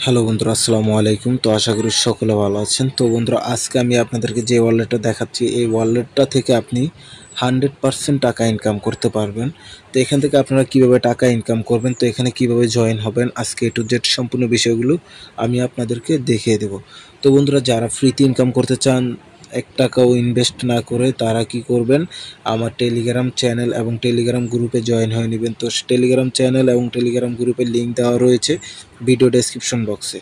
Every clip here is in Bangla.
হ্যালো বন্ধুরা, আসসালামু আলাইকুম। তো আশা করি সকলে ভালো আছেন। তো বন্ধুরা, আজকে আমি আপনাদেরকে যে ওয়ালেটটা দেখাচ্ছি, এই ওয়ালেটটা থেকে আপনি 100% টাকা ইনকাম করতে পারবেন। তো এখান থেকে আপনারা কিভাবে টাকা ইনকাম করবেন, তো এখানে কিভাবে জয়েন হবেন, আজকে A to Z সম্পূর্ণ বিষয়গুলো আমি আপনাদেরকে দেখিয়ে দেব। তো বন্ধুরা, যারা ফ্রিতে ইনকাম করতে চান, এক টাকাও ইনভেস্ট না করে, তারা কি করবেন, আমার টেলিগ্রাম চ্যানেল এবং টেলিগ্রাম গ্রুপে জয়েন হয়ে নেবেন। তো টেলিগ্রাম চ্যানেল এবং টেলিগ্রাম গ্রুপের লিঙ্ক দেওয়া রয়েছে ভিডিও ডেসক্রিপশন বক্সে।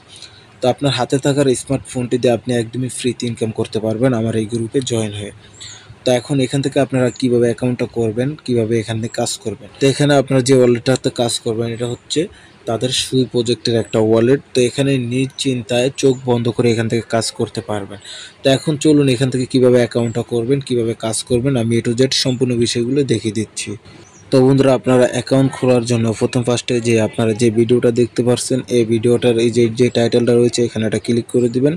তো আপনার হাতে থাকার স্মার্টফোনটি দিয়ে আপনি একদমই ফ্রিতে ইনকাম করতে পারবেন আমার এই গ্রুপে জয়েন হয়ে। তো এখন এখান থেকে আপনারা কিভাবে অ্যাকাউন্টটা করবেন, কিভাবে এখান থেকে কাজ করবেন। তো এখানে আপনারা যে ওয়ালেটটাতে কাজ করবেন, এটা হচ্ছে তাদের সুই প্রজেক্টের একটা ওয়ালেট। তো এখানে নিশ্চিন্তায় চোখ বন্ধ করে এখান থেকে কাজ করতে পারবেন। তো এখন চলুন এখান থেকে কিভাবে অ্যাকাউন্টটা করবেন, কিভাবে কাজ করবেন, আমি A to Z সম্পূর্ণ বিষয়গুলো দেখিয়ে দিচ্ছি। তো বন্ধুরা, আপনারা অ্যাকাউন্ট খোলার জন্য ফার্স্টে যে আপনারা যে ভিডিওটা দেখতে পাচ্ছেন, এই ভিডিওটার এই যে টাইটেলটা রয়েছে, এখানে একটা ক্লিক করে দিবেন।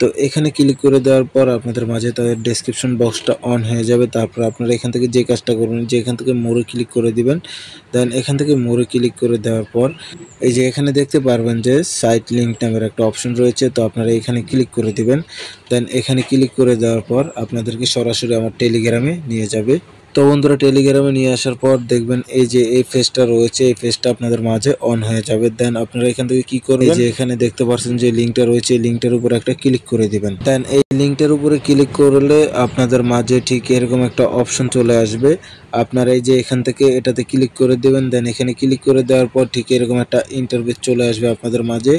তো এখানে ক্লিক করে দেওয়ার পর আপনাদের মাঝে তাদের ডেসক্রিপশন বক্সটা অন হয়ে যাবে। তারপর আপনারা এখান থেকে যে কাজটা করবেন, যে এখান থেকে মোরে ক্লিক করে দিবেন। দেন এখান থেকে মোরে ক্লিক করে দেওয়ার পর এই যে এখানে দেখতে পারবেন যে সাইট লিঙ্ক নামের একটা অপশন রয়েছে। তো আপনারা এখানে ক্লিক করে দিবেন। দেন এখানে ক্লিক করে দেওয়ার পর আপনাদেরকে সরাসরি আমার টেলিগ্রামে নিয়ে যাবে। তো বন্ধুরা, টেলিগ্রামে নিয়ে আসার পর দেখবেন এই যে এই পেজটা রয়েছে, এই পেজটা আপনাদের মাঝে অন হয়ে যাবে। দেন আপনারা এখান থেকে কি করবেন, এই যে এখানে দেখতে পাচ্ছেন যে লিঙ্কটা রয়েছে, এই লিঙ্কটার উপর একটা ক্লিক করে দিবেন। দেন এই লিঙ্কটার উপরে ক্লিক করলে আপনাদের মাঝে ঠিক এরকম একটা অপশন চলে আসবে। আপনারা এই যে এখান থেকে এটাতে ক্লিক করে দেবেন। দেন এখানে ক্লিক করে দেওয়ার পর ঠিক এরকম একটা ইন্টারফেস চলে আসবে আপনাদের মাঝে।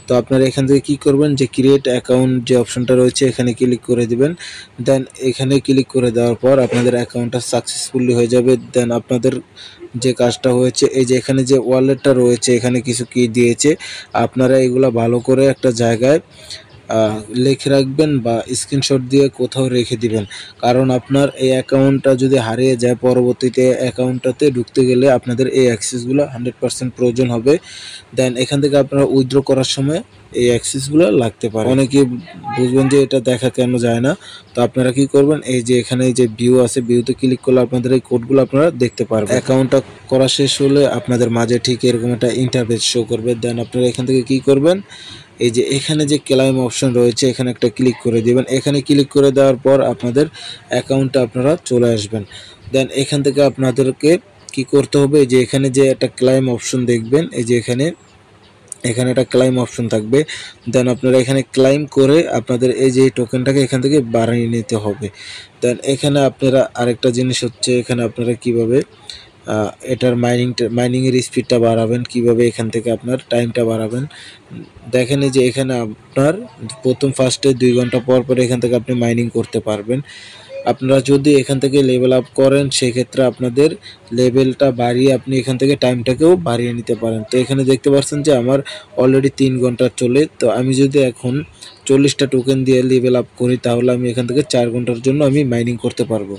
তো আপনারা এখান থেকে কি করবেন, যে ক্রিয়েট অ্যাকাউন্ট যে অপশনটা রয়েছে, এখানে ক্লিক করে দিবেন। দেন এখানে ক্লিক করে দেওয়ার পর আপনাদের অ্যাকাউন্টটা সাকসেসফুলি হয়ে যাবে। দেন আপনাদের যে কাজটা হয়েছে, এই যে এখানে যে ওয়ালেটটা রয়েছে, এখানে কিছু কি দিয়েছে, আপনারা এগুলা ভালো করে একটা জায়গায় লিখে রাখবেন বা স্ক্রিনশট দিয়ে কোথাও রেখে দিবেন। কারণ আপনার এই অ্যাকাউন্টটা যদি হারিয়ে যায়, পরবর্তীতে অ্যাকাউন্টটাতে ঢুকতে গেলে আপনাদের এই অ্যাক্সেসগুলো 100% প্রয়োজন হবে। দেন এখান থেকে আপনারা উইথড্র করার সময় এই অ্যাক্সেসগুলো লাগতে পারে। অনেকে বুঝবেন যে এটা দেখা কেন যায় না। তো আপনারা কি করবেন, এই যে এখানে এই যে ভিউ আছে, ভিউতে ক্লিক করলে আপনাদের এই কোডগুলো আপনারা দেখতে পারবেন। অ্যাকাউন্টটা করা শেষ হলে আপনাদের মাঝে ঠিক এরকম একটা ইন্টারফেস শো করবে। দেন আপনারা এখান থেকে কি করবেন, এই যে এখানে যে ক্লেম অপশন রয়েছে, এখানে একটা ক্লিক করে দিবেন। এখানে ক্লিক করে দেওয়ার পর আপনাদের অ্যাকাউন্টে আপনারা চলে আসবেন। দেন এখান থেকে আপনাদেরকে কি করতে হবে, যে এখানে যে একটা ক্লেম অপশন দেখবেন, এই যে এখানে এখানে একটা ক্লাইম অপশন থাকবে। দেন আপনারা এখানে ক্লাইম করে আপনাদের এই যে টোকেনটাকে এখান থেকে বাড়িয়ে নিতে হবে। দেন এখানে আপনারা আরেকটা জিনিস হচ্ছে, এখানে আপনারা কিভাবে এটার মাইনিংয়ের স্পিডটা বাড়াবেন, কিভাবে এখান থেকে আপনার টাইমটা বাড়াবেন। দেখেন এই যে এখানে আপনার ফার্স্টে 2 ঘন্টা পর পর এখান থেকে আপনি মাইনিং করতে পারবেন। আপনারা যদি এখান থেকে লেভেল আপ করেন, সেক্ষেত্রে আপনাদের লেভেলটা বাড়িয়ে আপনি এখান থেকে টাইমটাকেও বাড়িয়ে নিতে পারেন। তো এখানে দেখতে পাচ্ছেন যে আমার অলরেডি 3 ঘন্টা চলে। তো আমি যদি এখন 40টা টোকেন দিয়ে লেভেল আপ করি, তাহলে আমি এখান থেকে 4 ঘন্টার জন্য আমি মাইনিং করতে পারবো।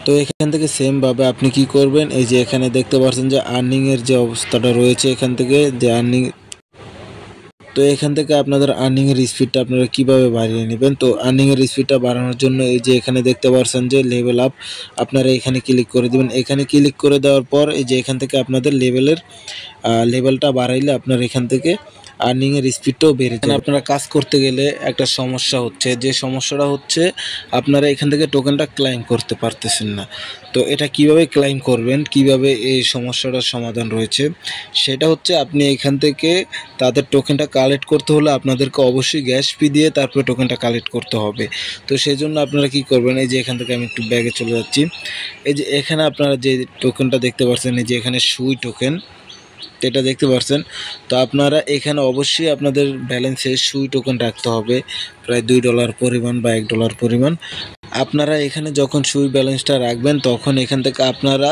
তো এখান থেকে সেমভাবে আপনি কি করবেন, এই যে এখানে দেখতে পাচ্ছেন যে আর্নিংয়ের যে অবস্থাটা রয়েছে, এখান থেকে যে তো এখান থেকে আপনাদের আর্নিংয়ের স্পিডটা আপনারা কিভাবে বাড়িয়ে নেবেন। তো আর্নিংয়ের স্পিডটা বাড়ানোর জন্য এই যে এখানে দেখতে পাচ্ছেন যে লেভেল আপ, আপনারা এখানে ক্লিক করে দিবেন। এখানে ক্লিক করে দেওয়ার পর এই যে এখান থেকে আপনাদের লেভেলটা বাড়াইলে আপনার এখান থেকে আর্নিংয়ের স্পিডটাও বেড়ে যাবে। আপনারা কাজ করতে গেলে একটা সমস্যা হচ্ছে, যে সমস্যাটা হচ্ছে আপনারা এখান থেকে টোকেনটা ক্লাইম করতে পারতেছেন না। তো এটা কিভাবে ক্লাইম করবেন, কিভাবে এই সমস্যাটার সমাধান রয়েছে, সেটা হচ্ছে আপনি এখান থেকে তাদের টোকেনটা কালেক্ট করতে হলে আপনাদেরকে অবশ্যই গ্যাস ফি দিয়ে তারপরে টোকেনটা কালেক্ট করতে হবে। তো সেই জন্য আপনারা কি করবেন, এই যে এখান থেকে আমি একটু ব্যাগে চলে যাচ্ছি। এই যে এখানে আপনারা যে টোকেনটা দেখতে পাচ্ছেন, এই যে এখানে সুই টোকেন, এটা দেখতে পাচ্ছেন। তো আপনারা এখানে অবশ্যই আপনাদের ব্যালেন্সে সুই টোকেন রাখতে হবে, প্রায় $2 পরিমাণ বা $1 পরিমাণ। আপনারা এখানে যখন সুই ব্যালেন্সটা রাখবেন, তখন এখান থেকে আপনারা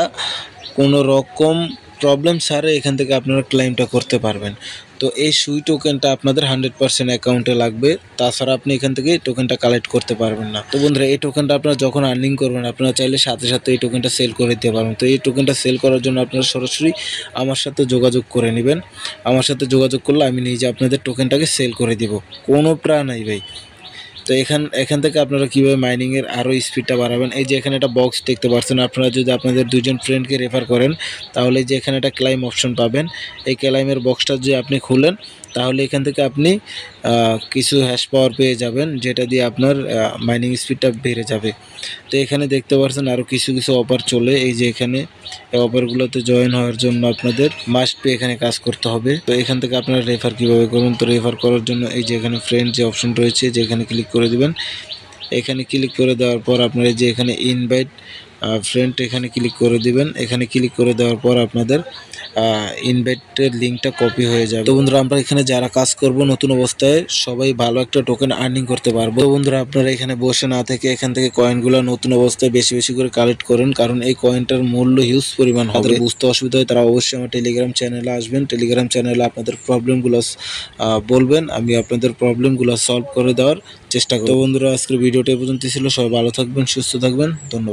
কোনো রকম প্রবলেম ছাড়া এখান থেকে আপনারা ক্লেমটা করতে পারবেন। তো এই সুই টোকেনটা আপনাদের 100% অ্যাকাউন্টে লাগবে, তাছাড়া আপনি এখান থেকে টোকেনটা কালেক্ট করতে পারবেন না। তো বন্ধুরা, এই টোকেনটা আপনারা যখন আর্নিং করবেন, আপনারা চাইলে সাথে সাথে এই টোকেনটা সেল করে দিতে পারবেন। তো এই টোকেনটা সেল করার জন্য আপনারা সরাসরি আমার সাথে যোগাযোগ করে নেবেন। আমার সাথে যোগাযোগ করলে আমি নিজে আপনাদের টোকেনটাকে সেল করে দিব, কোনো প্রাণ নাই ভাই। তো এখান থেকে আপনারা কীভাবে মাইনিংয়ের আরও স্পিডটা বাড়াবেন, এই যে এখানে একটা বক্স দেখতে পাচ্ছেন। আপনারা যদি আপনাদের 2জন ফ্রেন্ডকে রেফার করেন, তাহলে যে এখানে একটা ক্লাইম অপশন পাবেন। এই ক্লাইমের বক্সটা যদি আপনি খুলেন, তাহলে এখান থেকে আপনি কিছু হ্যাশ পাওয়ার পেয়ে যাবেন, যেটা দিয়ে আপনার মাইনিং স্পিডটা বেড়ে যাবে। তো এখানে দেখতে পাচ্ছেন আরও কিছু কিছু অফার চলে, এই যে এখানে এই অফারগুলোতে জয়েন হওয়ার জন্য আপনাদের মাস্ট পে এখানে কাজ করতে হবে। তো এখান থেকে আপনারা রেফার কীভাবে করবেন, তো রেফার করার জন্য এই যে এখানে ফ্রেন্ড যে অপশন রয়েছে, যে এখানে ক্লিক করে দিবেন। এখানে ক্লিক করে দেওয়ার পর আপনারা যে এখানে ইনভাইট ফ্রেন্ড এখানে ক্লিক করে দিবেন। এখানে ক্লিক করে দেওয়ার পর আপনাদের ইনভাইটের লিঙ্কটা কপি হয়ে যাবে। তো বন্ধুরা, আমরা এখানে যারা কাজ করব নতুন অবস্থায় সবাই ভালো একটা টোকেন আর্নিং করতে পারবো। তো বন্ধুরা, আপনারা এখানে বসে না থেকে এখান থেকে কয়েনগুলো নতুন অবস্থায় বেশি বেশি করে কালেক্ট করেন, কারণ এই কয়েনটার মূল্য হিউজ পরিমাণ হবে। তাদের বুঝতে অসুবিধা হয় তারা অবশ্যই আমার টেলিগ্রাম চ্যানেলে আসবেন। টেলিগ্রাম চ্যানেলে আপনাদের প্রবলেমগুলো বলবেন, আমি আপনাদের প্রবলেমগুলো সলভ করে দেওয়ার চেষ্টা করব। তো বন্ধুরা, আজকের ভিডিওটা এই পর্যন্ত ছিল। সবাই ভালো থাকবেন, সুস্থ থাকবেন, ধন্যবাদ।